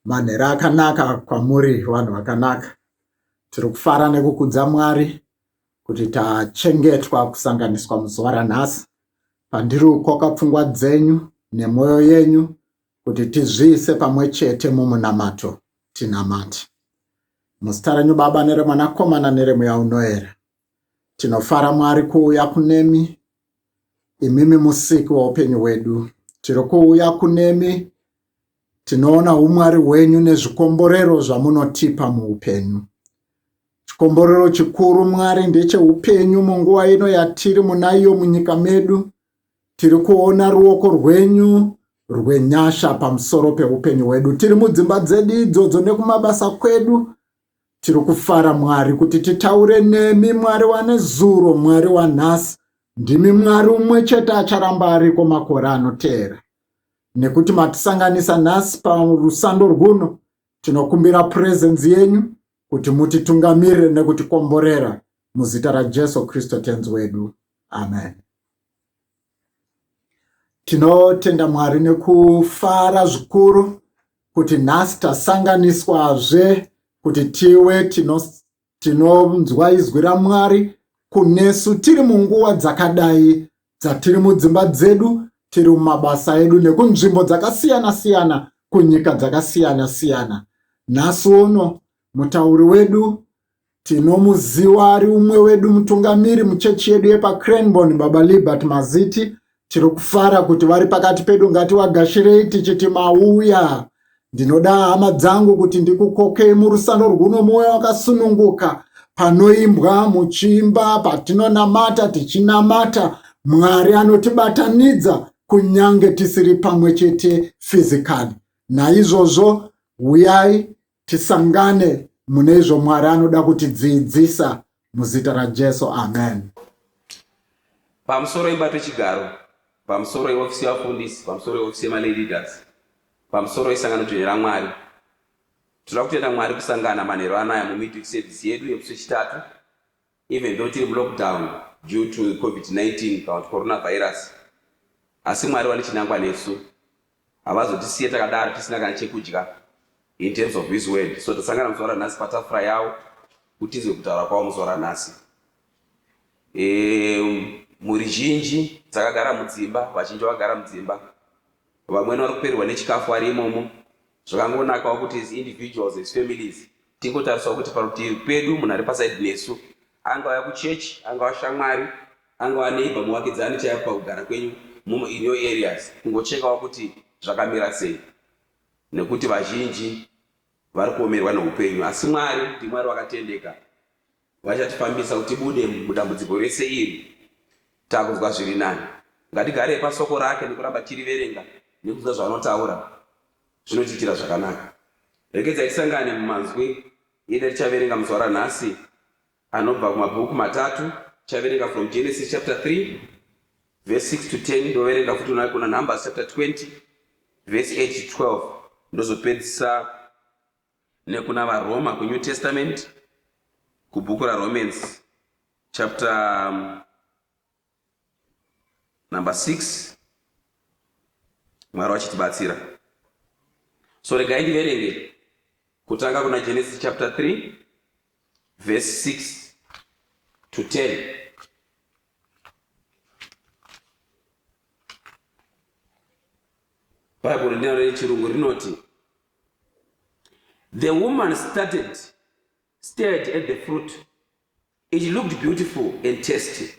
Manhero akanaka kwamuri vanhu vakanaka. Tiri kufara nekukudza Mwari kuti tachengetwa kusanganiswa muzuva ranhasi. Pandiri kukoka pfungwa dzenyu nemwoyo yenyu kuti tizviise pamwe chete mumunamato tinamate. Muzita renyu Baba neremwanakomana neremweya unoera. Tinofara Mwari kuuya kunemi, imimi musiki waupenyu hwedu. Tiri kuuya kunemi, tinoona umwari hwenyu nezvikomborero zvamunotipa muupenyu. Chikomborero chikuru Mwari ndecheupenyu munguva ino yatiri munaiyo munyika medu. Tiri kuona ruoko rwenyu rwenyasha pamusoro peupenyu hwedu. Tiri mudzimba dzedu idzodzo nekumabasa kwedu. Tiri kufara Mwari kuti titaure nemi, Mwari wanezuro, Mwari wanhasi. Ndimi Mwari umwe chete acharamba ariko makore anoteera. Nekuti matisanganisa nhasi parusando rwuno, tinokumbira presence yenyu kuti mutitungamirire nekutikomborera. Muzita raJesu Kristu tenzi wedu. Amen. Tinotenda Mwari nekufara zvikuru kuti nhasi tasanganiswazve kuti tiwe tinonzwa izwi raMwari kunesu tiri munguva dzakadai dzatiri mudzimba dzedu, tiri mumabasa edu nekunzvimbo dzakasiyana-siyana, kunyika dzakasiyana-siyana. Nhasi uno mutauri wedu tinomuziva ari umwe wedu mutungamiri muchechi yedu yepaCranborne, Baba Libert Maziti. Tiri kufara kuti vari pakati pedu, ngativagashirei tichiti mauya. Ndinoda hama dzangu kuti ndikukokei murusano rwuno mwoyo wakasununguka, panoimbwa muchimba, patinonamata tichinamata. Mwari anotibatanidza kunyange tisiri pamwe chete physically. Naizvozvo uyai tisangane mune izvo Mwari anoda kutidzidzisa muzita raJesu. Amen. Pamusoro ibato chigaro, pamusoro iofisi yavafundisi, pamusoro iofisi yemaladidas, pamusoro isangano dzvene raMwari. Tinoda kutenda Mwari kusangana manheru anaya mumidweek service yedu yemusi wechitatu, even though tiri mulockdown due to COVID-19 kana kuti coronavirus. Asi Mwari wane chinangwa nesu. Havazotisiye takadaro tisina kana chekudya in terms of his word. So tasangana muzuva ranhasi patafura yawo kuti tizwe kutaura kwawo muzuva ranhasi. Muri zhinji dzakagara mudzimba, vazhinji vagara mudzimba. Vamweni vari kupererwa nechikafu vari imomo. Zvakangonakawo kuti as individuals, as families, tingotariswa kuti parutivi pedu munhu ari pasaidi nesu, angava kuchechi, angava shamwari, angava neighbor muvakidzani chaipo pakugara kwenyu in your areas, kungochekawo kuti zvakamira sei. Nekuti vazhinji vari kuomerwa neupenyu, asi Mwari ndiMwari wakatendeka. Vachatifambisa kuti tibude mudambudziko rese iri takuzwa zviri nani. Ngatigare pasoko rake nekuramba tiriverenga nekuzwa zvanotaura, zvinotiitira zvakanaka. Regedzai tisangane mumanzwi ine tichaverenga muzuva ranhasi anobva kumabhuku matatu. Tichaverenga from Genesis chapter 3 verse 6 to 10, ndoverenga futi kuna Numbers chapter 20 verse 8 to 12, ndozopedzisa nekuna vaRoma kuNew Testament kubhuku raRomans chapter number 6. Mwari wachitibatsira. So regai ndiverenge kutanga kuna Genesis chapter 3 verse 6 to 10. Bible ndinaro chirungu rinoti, the woman stared at the fruit. It looked beautiful and tasty.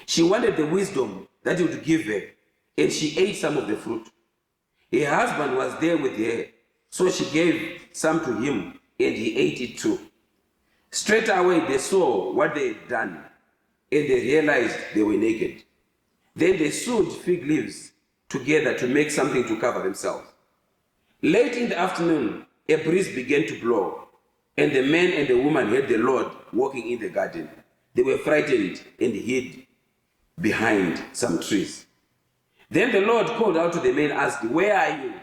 She wanted the wisdom that it would give her, and she ate some of the fruit. Her husband was there with her, so she gave some to him, and he ate it too. Straight away they saw what they had done, and they realized they were naked. Then they sewed fig leaves together to make something to cover themselves. Late in the afternoon, a breeze began to blow, and the man and the woman heard the Lord walking in the garden. They were frightened and hid behind some trees. Then the Lord called out to the man, asked, "Where are you?"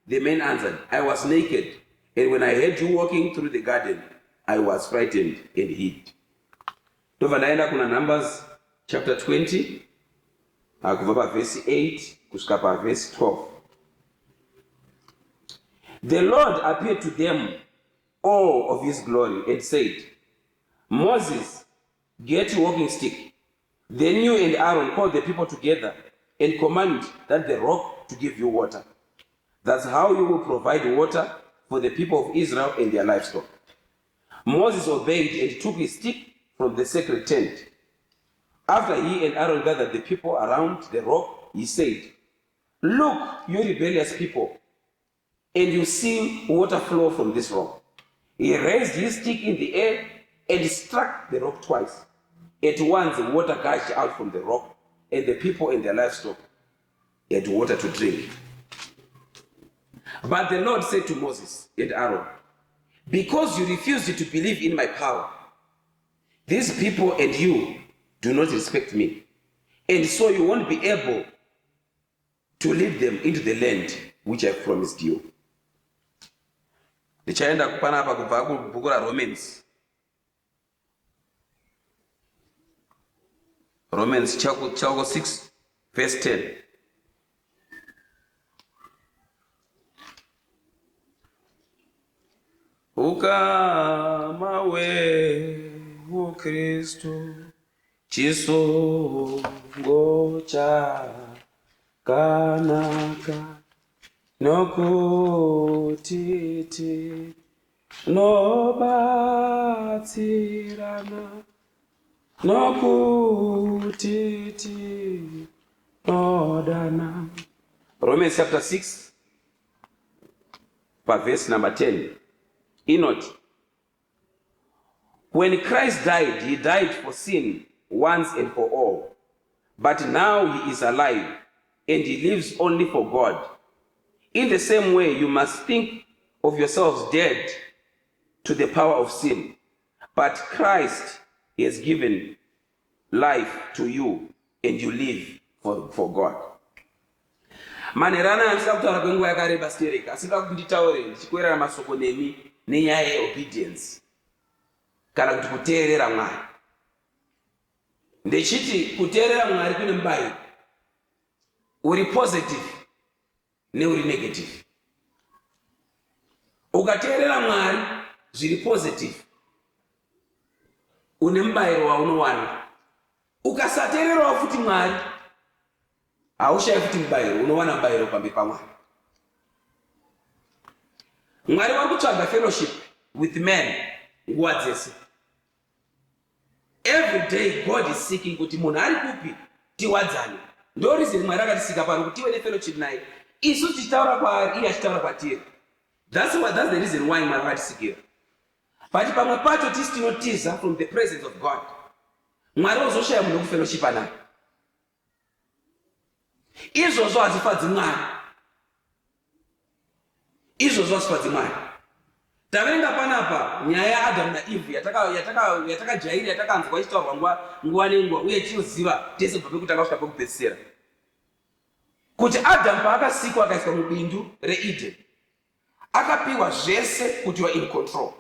The man answered, "I was naked, and when I heard you walking through the garden, I was frightened and hid." Tova naenda kuna Numbers chapter 20, kubva verse 8 kusvika verse 12. The Lord appeared to them all of his glory and said, Moses, get your walking stick. Then you and Aaron call the people together and command that the rock to give you water. That's how you will provide water for the people of Israel and their livestock. Moses obeyed and took his stick from the sacred tent. After he and Aaron gathered the people around the rock, he said, Look, you rebellious people, and you see water flow from this rock. He raised his stick in the air and struck the rock twice. At once the water gushed out from the rock, and the people and their livestock had water to drink. But the Lord said to Moses and Aaron, because you refused to believe in my power, these people and you do not respect me, and so you won't be able to lead them into the land which I promised you. Ndichaenda kupanapa kubva kubhuku raRomans. Romans chapter 6 verse 10. Ukama wewe Kristo chisongo chakanaka nokutiti nobatsirana nokutiti nodana. Romans chapter 6 verse number 10. Note, when Christ died, he died for sin once and for all. But now he is alive and he lives only for God. In the same way, you must think of yourselves dead to the power of sin. But Christ has given life to you and you live for God. Manerana andisa kutaura kwenguva yakareba stereka asinga kuti nditaure ndichikwera masoko nemi nenyaya yeobedience kana kuti kuteerera Mwari. Ndechiti kuteerera Mwari kune mubayiro uri positive neuri negative. Ukateerera Mwari zviri positive une mubayiro waunowana. Ukasateererawo futi Mwari haushayi futi mubayiro, unowana mubayiro pamberi paMwari. Mwari wakutsvaga fellowship with men nguva dzese. Every day God is seeking kuti munhu ari kupi tiwadzane. Ndo reason Mwari akatisika pano kuti tive nefellowship naye. Isu tichitaura kwaari, iye achitaura kwatiri. That's the reason why Mwari akatisikira. But pamwe pacho tisi tinotiza from the presence of God. Mwari ozoshaya munhu wekufellowshipa naye. Izvozvo hazvifadzi Mwari. Izvozvo hazvifadzi Mwari. Taverenga panapa nyaya yaAdamu naEvhe yatakajaira yatakanzwa ichitaurwa nguva nenguva uye tinoziva tese kubva pekutanga kusvika pekupedzisira. Kuti Adamu paakasikwa akaiswa mubindu reEden, akapiwa zvese kuti you are in control.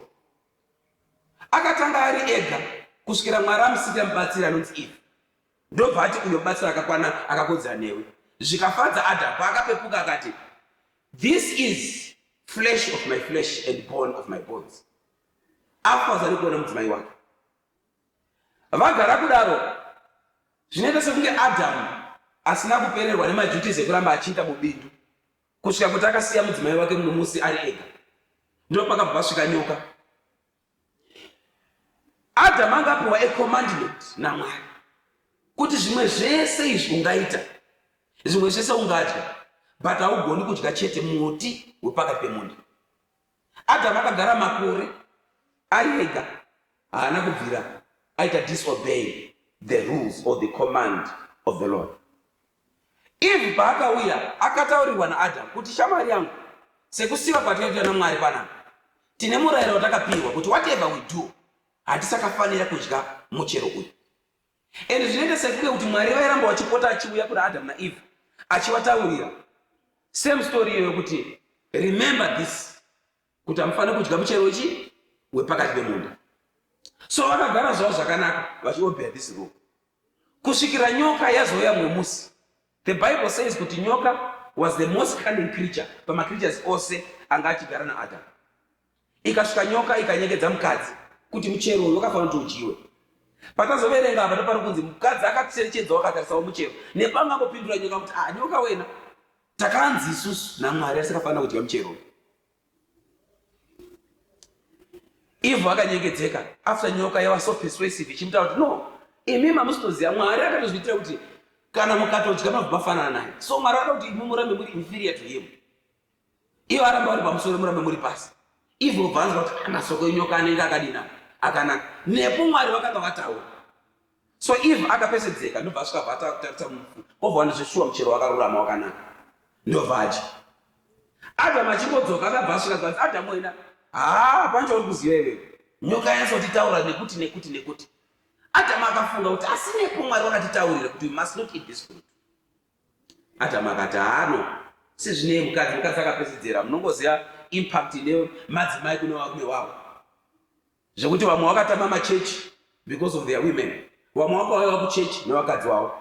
Akatanga ari ega kusvikira Mwari amusikira mubatsiri anonzi Eve. Ndobva ati uyo mubatsiri akakwana akakodzera newe. Zvikafadza Adamu paakapepuka akati, this is flesh of my flesh and bone of my bones. Afazari kuona mudzimai wake. Vagara kudaro zvinoita sekunge Adamu asina kupererwa nemajutis ekuramba achiita mubindu kusvika kuti akasiya mudzimai wake mumwe musi ari ega. Ndipo pakabva pasvika nyoka. Adamu angapiwa a commandment naMwari kuti zvimwe zvese izvi ungaita, zvimwe zvese ungadya, but haugoni kudya chete muti wepakati pemunda. Adamu akagara makore ari ega, haana kubvira aita disobey the rules or the command of the Lord. Eve paakauya akataurirwa naAdamu kuti shamwari yangu, sekusiva kwatinoita naMwari panapa, tine murayiro watakapiwa kuti whatever we do hatisakafanira kudya muchero uyu. And zvinoita sekunge kuti Mwari vairamba wachipota achiuya kuna Adamu naEve achivataurira same story iyoyo kuti remember this, kuti hamufaniri kudya muchero ichi wepakati pemunda. So vakagara zvavo zvakanaka vachiobey this rule kusvikira nyoka yazouya mumwe musi. The Bible says kuti nyoka was the most cunning creature pama creatures ose anga achigara naAdhamu. Ikasvika nyoka ikanyengedza mukadzi kuti muchero uyu wakafanira kuti udyiwe. Patazoverenga apa pari kunzi mukadzi akacherechedza wakatarisawo muchero, nepangangopindura nyoka kuti nyoka wena, takanzi isusu naMwari asikafanira kudya muchero uyu. Eve akanyengedzeka after nyoka yava so persuasive ichimutaura kuti no, imi mamusitoziva Mwari akatozviitira kuti kana mukatodya mafanana naye. So Mwari vada kuti imi murambe muri inferior to him. Ivo aramba vari pamusoro murambe muri pasi. Eve obvanzwa kuti masoko enyoka anenge akadina akanaka. Nepo Mwari vakanga vataura. So Eve akapesedzeka ndobva asvika bva obva wanozvishuwa muchero wakarurama wakanaka. Ndobva adya. Adamu achingodzoka akabva asvika kuti Adamu wena, pancho uri kuziva iwewe. Nyoka yanyatsotitaura nekuti. Adamu akafunga kuti asi nepo Mwari vakatitaurira kuti we must not eat this fruit. Adamu akati sezvine mukadzi akapesedzera, munongoziva impact ine madzimai kune varume wavo. Zvekuti vamwe vakatama machechi because of their women. Vamwe vakauya kuchechi nevakadzi wavo.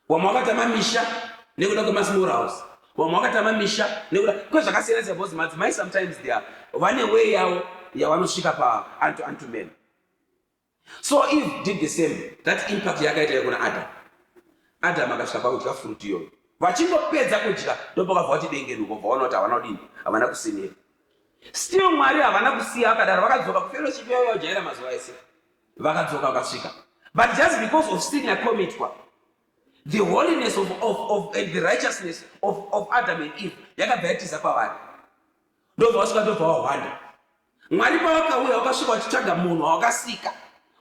Vamwe vakatama misha nekuda kwemasmall house. Vamwe vakatama misha nekuda kwezvakasiyana siyana, because madzimai sometimes they are vane way yavo yavanosvika unto men. So Eve did the same. That impact yakaita kuna Adam. Adam akasvika pakudya fruit iyoyo. Vachingopedza kudya ndopakabva kuti dengenuko, vaona kuti havana kudini, havana kusimira. Still Mwari havana kusiya, vakadaro vakadzoka kufellowship yavo yaujaira mazuva ese. Vakadzoka vakasvika. But just because of sin yakomitwa, the holiness and the righteousness of Adam and Eve yakabva yatiza kwavari. Ndobva vasvika ndobva wahwanda. Mwari pavakauya vakasvika vachitsvaga munhu wavakasika,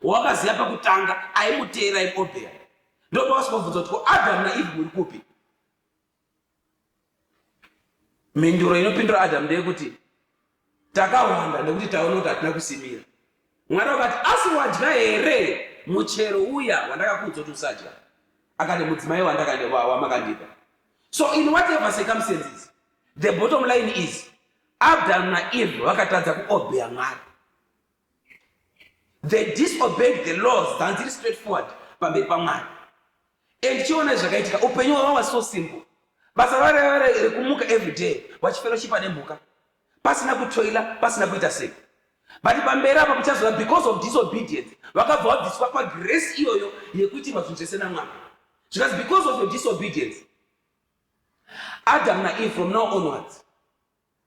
wavakaziva pakutanga, aimuteera aimuobhera. Ndobva vasvika kubvunza kuti ko Adamu naEve muri kupi? Mhinduro inopindura Adamu ndeyekuti takawanda nekuti taona kuti hatina kusimira. Mwari vakati asi wadya here muchero uya wandakakuudza kuti usadya? Akati mudzimai wamakandipa. So in whatever circumstances, the bottom line is Adam naEve vakatadza kuobheya Mwari. They disobeyed the laws. That's straightforward pamberi paMwari. And chiona zvakaitika, upenyu hwavo was so simple. Basa vari rekumuka every day vachifellowship nemhuka, pasina kutoila, pasina kuita sei. But pamberi apa kuchazoda because of disobedience vakabva vabviswa pagrace iyoyo yekuti zvinhu zvese naMwari. Because of your disobedience, Adam naEve from now onwards,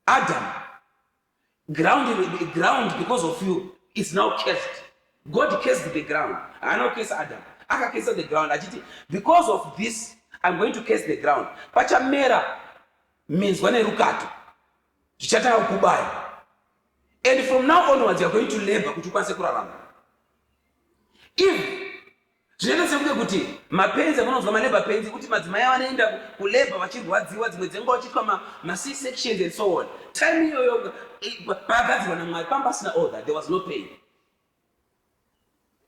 Adam, ground because of you is now cursed. God cursed the ground. I now curse Adam. Aka curse the ground. Because of this, I'm going to curse the ground. Pachamera means when I rukato. Chichata kubaya. And from now onwards, you are going to labor. If zvinoita sekuti kuti mapenzi amunonzwa malabor pains kuti madzimai vanoenda kulabor vachirwadziwa, dzimwe dzenguva vachiitwa ma-C sections and so on. Time iyoyo pakagadzirwa naMwari pamba pasina all that, there was no pain.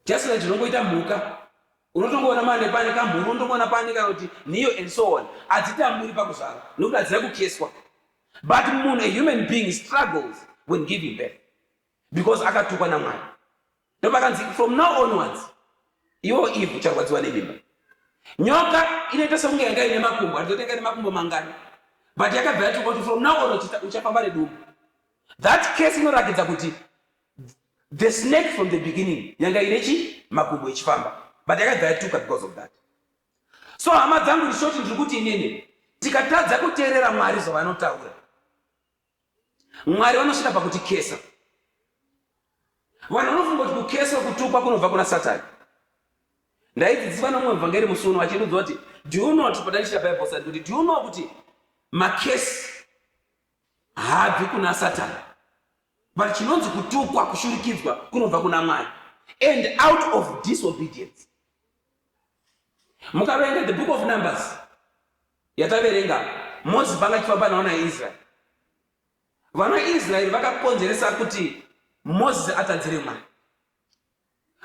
Just like zvinongoita mhuka, unotongoona mane pane kamhuru, unotongoona pane kuti niyo and so on. Hadzitamburi pakuzvara nokuti hadzina kukeswa. But munhu, a human being, struggles when giving birth because akatukwa naMwari. Ndopakanzi from now onwards, iwo Eve ucharwadziwa nemimba. Nyoka inoita sekunge yanga ine makumbo, hatotenga ine makumbo mangani. But yakabva yatuka kuti from now on uchafamba nedumbu. That case inoratidza kuti the snake from the beginning yanga ine makumbo ichifamba. But yakabva yatuka because of that. So hama dzangu rishoti ndiri kuti inini tikatadza kuteerera Mwari zvavanotaura, Mwari vanosvika pakuti kesa. Vanhu vanofunga kuti kukeswa kutukwa kunobva kuna Satani. Ndaidzidziswa nomumwe muvhangeri musi uno vachindiudza kuti do you know, patanichita Bible study, kuti do you know kuti makesi haabvi kuna Satani, but chinonzi kutukwa, kushurikidzwa kunobva kuna Mwari, and out of disobedience. Mukaverenga the book of Numbers yataverenga, Moses panga achifamba navo naIsraeri, vana Israeri vakakonzeresa kuti Moses atadzire Mwari.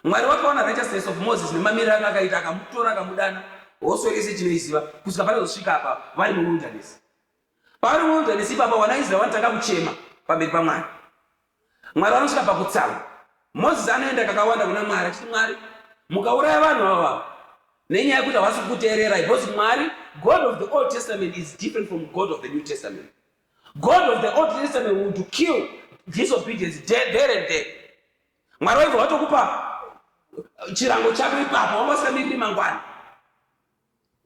Mwari wakaona righteousness of Moses nemamiriro akaita, akamutora akamudana, wose rese chinoiziva kusvika panozosvika apa vari muwilderness. Pavari muwilderness ipapa vana Israeri vanotanga kuchema pamberi paMwari. Mwari vanosvika pakutsamwa. Moses anoenda kakawanda kuna Mwari achiti, Mwari, mukauraya vanhu ava nenyaya yekuti havasi kuteerera, because Mwari, God of the Old Testament, is different from God of the New Testament. God of the Old Testament would kill disobedience there and there. Mwari waibva watokupa chirango chako ipapo, wanga usingamiriri mangwani.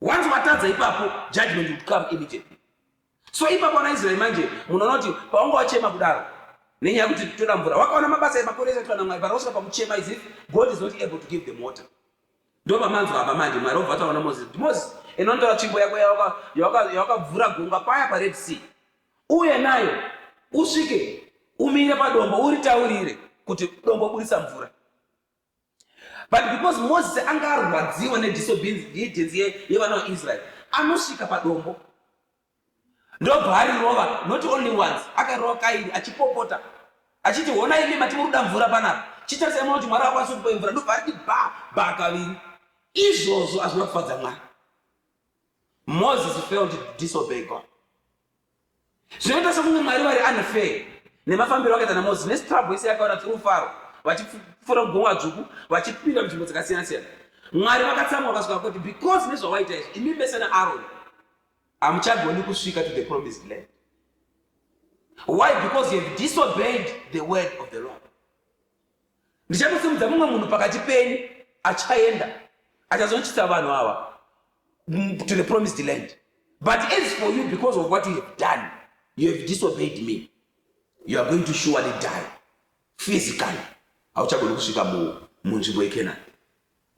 Once watadza ipapo, judgment would come immediately. So ipapo ana Israel manje munoona kuti paunga wachema kudaro nenyaya kuti toda mvura, wakaona mabasa emakoresa kuti vana Mwari varosvika pakuchema is if God is not able to give them water. Ndo pamanzwa apa manje Mwari obva ataona Moses inondola tsvimbo yako yawakabvura gungwa paya paRed Sea, uye nayo usvike umire padombo uritaurire kuti dombo budisa mvura. But because Moses anga arwadziwa nedisobedience yevana vaIsrael, anosvika padombo ndobva arirova, not only once, akarova kairi achipopota achiti honai imi mati muruda mvura panapa, chitarisa kuti Mwari akwanisa kupa mvura, ndobva ariti bha kaviri. Izvozvo hazvina kufadza Mwari. Moses failed to disobey God. Zvinoita sekunge Mwari vari unfair nemafambiro akaita naMoses nestruggle yese yakaona through Pharaoh, vachipfuura kugungwa dzvuku vachipinda munzvimbo dzakasiyana siyana. Mwari vakatsamwa vakasvika kuti because nezvawaita izvi imi mese naAaron hamuchagoni kusvika to the promised land. Why? Because you have disobeyed the word of the Lord. Ndichatosimudza mumwe munhu pakati penyu achaenda achazochitsa vanhu ava to the promised land. But as for you, because of what you have done, you have disobeyed me, you are going to surely die physically. Hauchagoni kusvika munzvimbo yeKenani.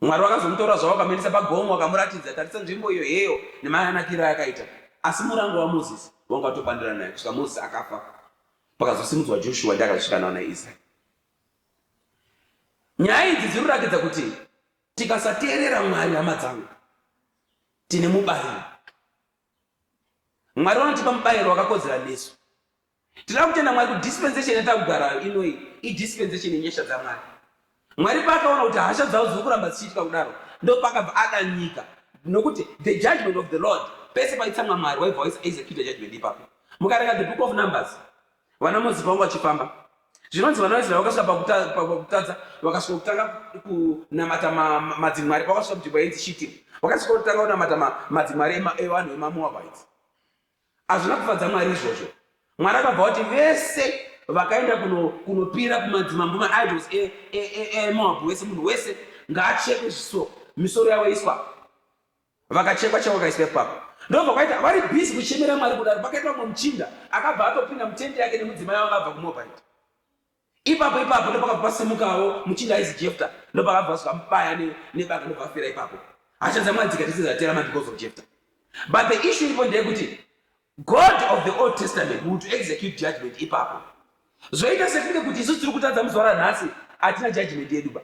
Mwari vakazomutora zvawakamirisa pagomo vakamuratidza, tarisa nzvimbo iyo heyo nemanakiro ayakaita. Asi murango waMozisi wanga watopandira naye kusvika Mozisi akafa, pakazosimudzwa Joshua ndiye akazosvika nawo naIsraeri. Nyaya idzi dziri kuratidza kuti tikasateerera Mwari, hama dzangu, tine mubayiro. Mwari vanotipa mubayiro wakakodzera nesu. Tinoda kutenda Mwari kuti dispensation yatakugara inoyi idispensation yenyasha dzaMwari. Mwari paakaona kuti hasha dzawo dziri kuramba dzichiitika kudaro, ndo pakabva ada nyika, nokuti the judgment of the Lord pese paitsamwa Mwari waibva waexecute judgment ipapo. Mukarenga the book of Numbers, vana Mozisi pavangu vachifamba, zvinonzi vana vaIsraeri vakasvika pakutadza, vakasvika kutanga kunamata madzimwari, vakasvika munzvimbo yenzi Shitimu, vakasvika kutanga kunamata madzimwari evanhu veMamoabites. Hazvina kufadza Mwari izvozvo. Mwari akabva kuti vese vakaenda kunopira kumadzimambo maidols eMoabhu wese, munhu wese ngaachekwe zvisoro, misoro yavo iswa. Vakachekwa chavo vakaiswa ipapo. Ndobva kwaita vari busy kuchemera Mwari kudaro, pakaita mumwe muchinda akabva atopinda mutende yake nemudzimai wanga abva kuMoabite. Ipapo ndo pakabva pasimukawo muchinda aizi Jefta, ndo pakabva asvika mubaya nebanga, ndobva afira ipapo. Hasha dzaMwari dzikatizizatera because of Jefta. But the issue ipo ndeyekuti God of the Old Testament would execute judgment ipapo. Zvoita sekunge kuti isusu tiri kutadza muzuva ranhasi hatina judgment yedu ba.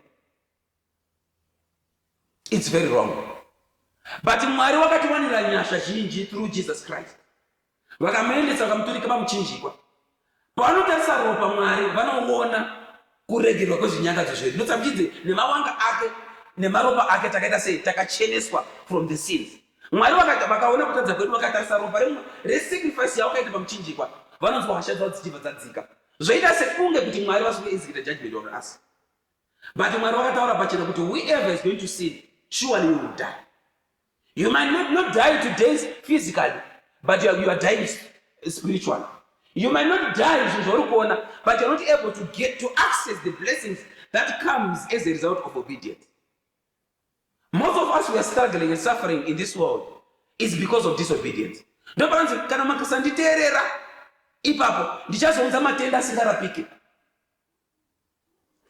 It's very wrong. But Mwari wakatiwanira nyasha zhinji through Jesus Christ. Vakamuendesa vakamuturika pamuchinjikwa. Pavanotarisa ropa Mwari vanoona kuregerwa kwezvinyangadzo zvedu. Notsamchidze nemawanga ake nemaropa ake takaita sei takacheneswa from the sins. Mwari vakaona kutadza kwedu, vakatarisa ropa resacrifice yawakaita pamuchinjikwa, vanonzwa hasha dzavo dzichibva dzadzika. Zvoita sekunge kuti Mwari vasi kuexecute judgment on us. But Mwari vakataura pachena kuti whoever is going to sin, surely you will die. You might not die today physically, but you are dying spiritually. You might not die, but you are not able to get to access the blessings that comes as a result of obedience. Most of us, we are struggling and suffering in this world is because of disobedience. Ndopanzi kana makasanditeerera ipapo ndichazounza matenda asingarapike.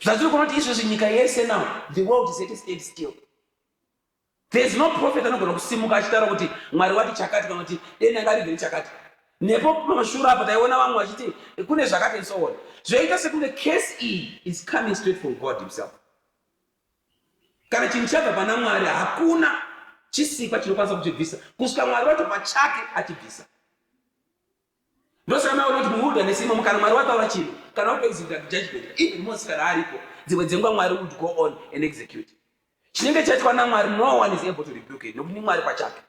Zvazviri kuona kuti izvozvi nyika yese now, the world is at a standstill. There is no prophet anogona kusimuka achitaura kuti Mwari wati chakati kana kuti deni ngaribviri chakati. Nepo pamashure apa taiona vamwe vachiti kune zvakati and so on. Zvoita sekunge case iyi is coming straight from God himself. Kana chinhu chabva pana Mwari hakuna chisikwa chinokwanisa kuchibvisa kusvika Mwari wacho pachake achibvisa. Ndosaka maona kuti muwilderness imo kana Mwari wataura chinhu kana kuexecute judgment, even Moses kana aripo, dzimwe dzenguva Mwari would go on and execute. Chinenge chaitwa naMwari, no one is able to rebuke it, nokuti Mwari pachake.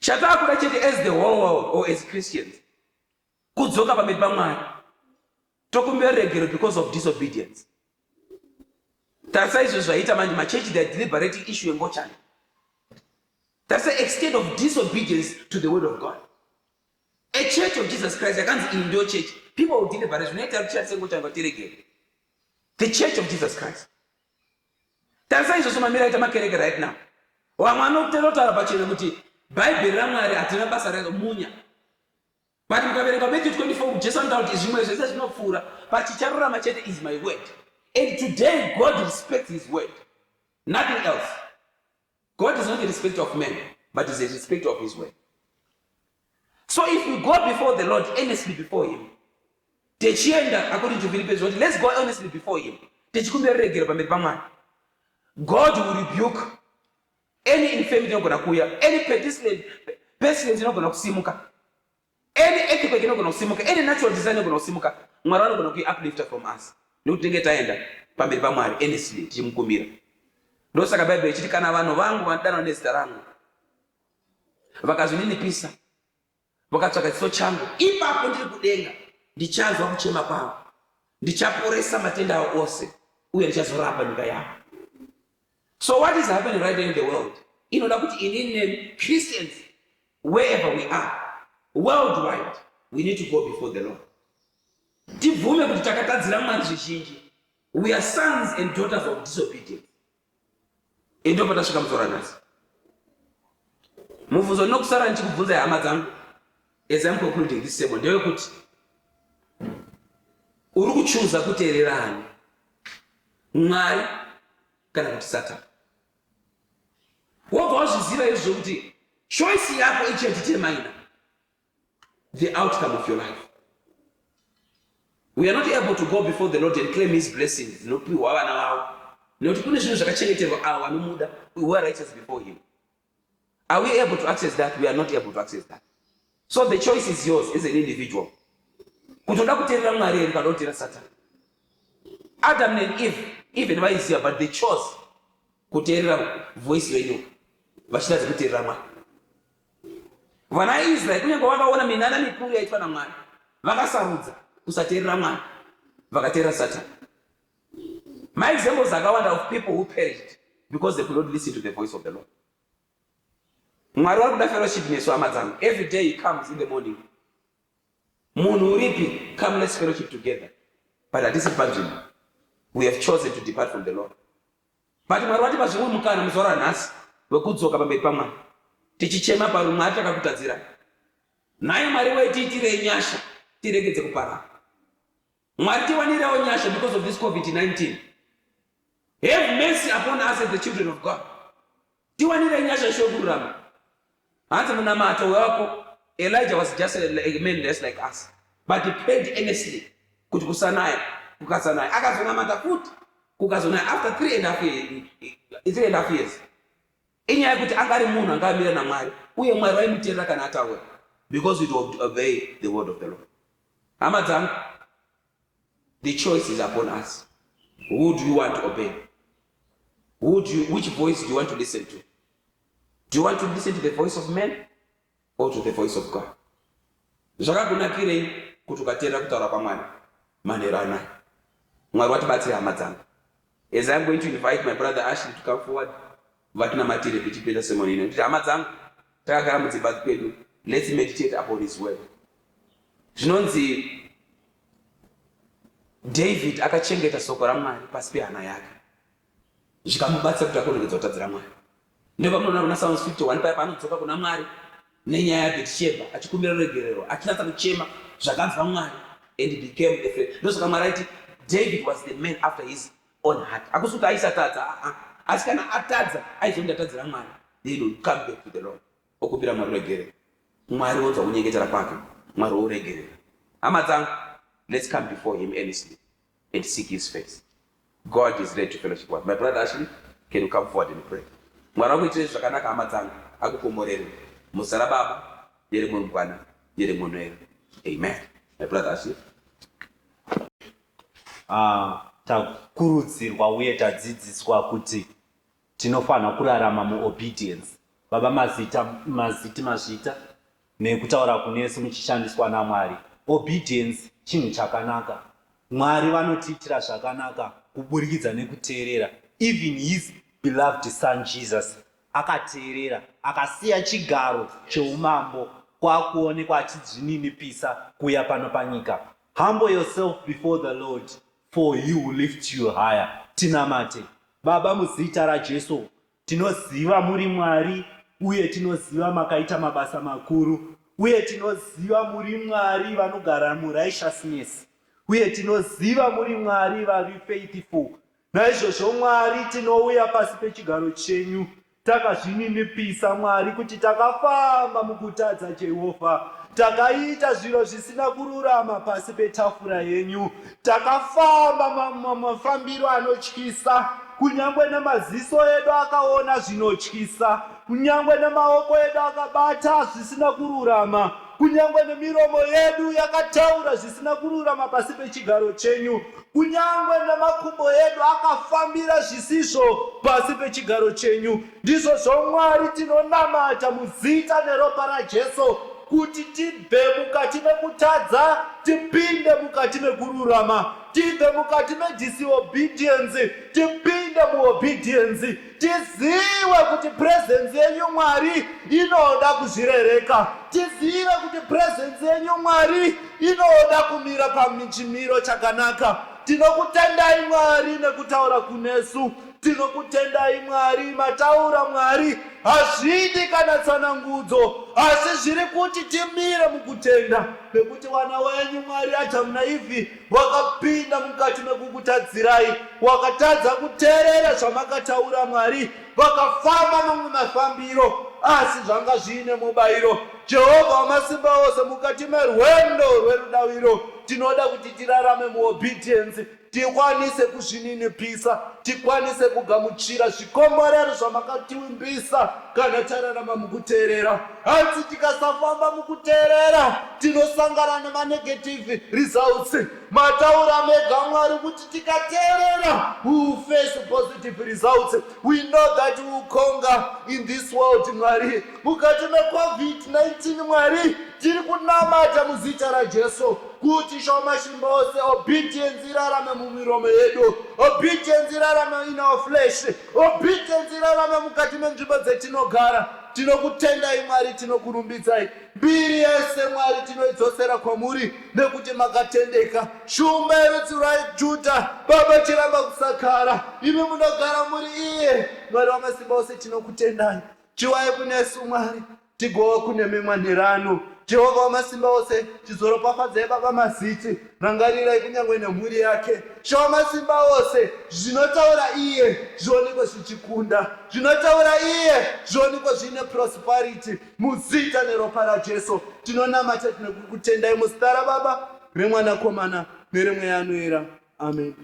Chatakuda chete as the whole world or as Christians, kudzoka pamberi paMwari tokumbira regero because of disobedience. Tarisa izvo zvaita manje machechi they are deliberating issue yengochani. That's the extent of disobedience to the word of God. A church of Jesus Christ yakanzi iyi ndio church. People will deliver zvinoita kuti church ngotanga tiregere. The church of Jesus Christ. Tarisa izvo mamira ita makereke right now. Vamwe vanotaura pachena kuti Bible raMwari hatina basa ramunya. But mukaverenga Matthew 24 Jesu anotaura kuti zvimwe zvese zvinopfuura pachicharurama chete is my word. And today God respects his word. Nothing else. God is not a respecter of men, but is a respecter of his word. So if we go before the Lord earnestly before him, techienda according to Philippians, let's go honestly before him. Techikumbirira pamberi paMwari. God will rebuke any infirmity inogona kuya, any pestilence inogona kusimuka, any earthquake inogona kusimuka, any natural disaster inogona kusimuka. Mwari anogona kuuplifta from us. Nekuti tinenge taenda pamberi paMwari earnestly tichimukumbira. Ndosaka Bible ichiti kana vanhu vangu vanodanwa nezita rangu vakazvininipisa vakatsvaka chiso changu, ipapo ndiri kudenga ndichanzwa kuchema kwavo, ndichaporesa matenda avo ose uye ndichazorapa nyika yavo. So what is happening right now in the world? Inoda kuti inini Christians, wherever we are, worldwide, we need to go before the Lord. Tibvume kuti takatadzira Mwari zvizhinji. We are sons and daughters of disobedience. Endo patasvika muzora nhasi. Mubvunzo ndinokusara ndichikubvunza hama dzangu as I'm concluding this sermon ndeyekuti uri kuchuza kuteerera ani, Mwari kana kuti Satani? Wobva wazviziva izvo kuti choice yako ichadetermine the outcome of your life. We are not able to go before the Lord and claim his blessings nopiwa vana vavo nekuti kune zvinhu zvakachengeterwa avo vanomuda who are righteous before him. Are we able to access that? We are not able to access that. So the choice is yours as an individual. Kuti unoda kuteerera Mwari here kana kuteerera Satani. Adam and Eve even vaiziva, but they chose kuteerera voice yenyu vachitadza kuteerera Mwari. Vana vaIsraeri kunyange vakaona minana mikuru yaitwa naMwari vakasarudza kusateerera Mwari vakateerera Satani. My examples akawanda of people who perished because they could not listen to the voice of the Lord. Mwari vari kuda fellowship nesu hama dzangu. Every day he comes in the morning. Munhu uripi, come let's fellowship together. But at this point, we have chosen to depart from the Lord. But Mwari vatipa zvimwe mukana muzora nhasi wekudzoka pamberi paMwari. Tichichema parumwe Mwari takakutadzira. Naye Mwari wedu tiitirei nyasha, tiregedze kuparara. Mwari tiwanirewo nyasha because of this COVID-19. Have mercy upon us as the children of God. Tiwanirei nyasha shokurama. Hanzi munamato wako, Elijah was just a man just like us. But he prayed earnestly. Kuti kusanaya, kukasanaya. Akazonamata futi, kukazonaya after 3.5 years. Inyaya kuti angari munhu angamira naMwari, uye Mwari vaimuteerera kana ataura. Because we would obey the word of the Lord. Hama dzangu, the choice is upon us. Who do you want to obey? Which voice do you want to listen to? Do you want to listen to the voice of men or to the voice of God? Zvakakunakirei kuti ukateerera kutaura kwaMwari manheru anaya. Mwari watibatsira hama dzangu. As I'm going to invite my brother Ashley to come forward, vatinamatire tichipedza sermon ino. Kuti hama dzangu, takagara mudzimba kwedu, let's meditate upon his word. Zvinonzi David akachengeta soko raMwari pasi pehana yake. Zvikamubatsira kuti akonekedzwa kutadzira Mwari. Ndipo munoona kuna Psalms 51 paya paanodzoka kuna Mwari nenyaya yaBhetishebha achikumbira ruregerero achinatsa kuchema zvakanzwa Mwari and he became a friend. Ndosaka Mwari aiti David was the man after his own heart. Akusi kuti aisatadza, asi kana atadza aizoenda atadzira Mwari, then will come back to the Lord. Okumbira Mwari ruregerero. Mwari wonzwa kunyengetera kwake, Mwari woruregerero. Hama dzangu, let's come before him earnestly and seek his face. God is ready to fellowship with. My brother Ashley, can you come forward and pray? Mwari wakuitire zvakanaka hama dzangu, akukomorere. Muzara Baba, yere munhu Mwana, yere munhu Mweya. Amen. My brother Ashley. Takurudzirwa uye tadzidziswa kuti tinofanira kurarama muobedience. Baba maziti mazvita nekutaura kunesu muchishandiswa naMwari. Obedience chinhu chakanaka. Mwari vanotiitira zvakanaka kuburikidza nekuteerera. Even his beloved son Jesus akateerera, akasiya chigaro cheumambo kwakuonekwa achizvininipisa kuya pano panyika. Humble yourself before the Lord, for he will lift you higher. Tinamate. Baba, muzita raJesu, tinoziva muri Mwari, uye tinoziva makaita mabasa makuru, uye tinoziva muri Mwari vanogara murighteousness, uye tinoziva muri Mwari vari faithful. Naizvozvo Mwari, tinouya pasi pechigaro chenyu takazvininipisa Mwari kuti takafamba mukutadza Jehovha, takaita zviro zvisina kururama pasi petafura yenyu, takafamba mafambiro anotyisa, kunyangwe nemaziso edu akaona zvinotyisa, kunyangwe nemaoko edu akabata zvisina kururama, kunyangwe nemiromo yedu yakataura zvisina kururama pasi pechigaro chenyu, kunyangwe nemakumbo edu akafambira zvisizvo pasi pechigaro chenyu. Ndizvo zvoMwari tinonamata muzita neropa raJesu kuti tibve mukati mekutadza tipinde mukati mekururama, tibve mukati medisobedience tipinde muobedience, tizive kuti presence yenyu Mwari inoda kuzvirereka, tizive kuti presence yenyu Mwari inoda kumira pachimiro chakanaka. Tinokutendai Mwari nekutaura kunesu, tinokutendai Mwari, mataura Mwari hazvidi kana tsanangudzo, asi zviri kuti timire mukutenda, nekuti vana wenyu Mwari Adamu naEvhi vakapinda mukati mekukutadzirai, wakatadza kuteerera zvamakataura Mwari, vakafamba mamwe mafambiro asi zvanga zviine mubayiro. Jehovha Wamasimba Ose, mukati merwendo rwerudaviro tinoda kuti tirarame muobedience, tikwanise kuzvininipisa, tikwanise kugamuchira zvikomborero zvamakativimbisa kana tararama mukuteerera. Asi tikasafamba mukuteerera tinosangana nemanegative results. Mataura mega Mwari kuti tikateerera we will face positive results. We know that we will conquer in this world Mwari. Mukati meCovid-19 Mwari, tiri kunamata muzita raJesu kuti Wamasimba Ose obedience irarame mumiromo yedu, obedience irarame in our flesh, obedience irarame mukati menzvimbo dzetinogara. Tinokutendai Mwari, tinokurumbidzai. Mbiri yese Mwari tinoidzosera kwamuri nekuti makatendeka. Shumba yerudzi rwaJudha, Baba, tiramba kusakara, imi munogara muri iye Mwari Wamasimba Ose. Tinokutendai, chiwai kunesu Mwari, tigova kune mimwe nherano. Jehovha Wamasimba Ose, chizoropafadzai Baba Maziti, rangarirai kunyangwe nemhuri yake. Wamasimba Ose, zvinotaura iye zvionekwe zvichikunda, zvinotaura iye zvionekwe zvine prosperity muzita neropa raJesu. Tinonamata tinokutendai muzita raBaba, reMwanakomana neremweya anoyera. Amen.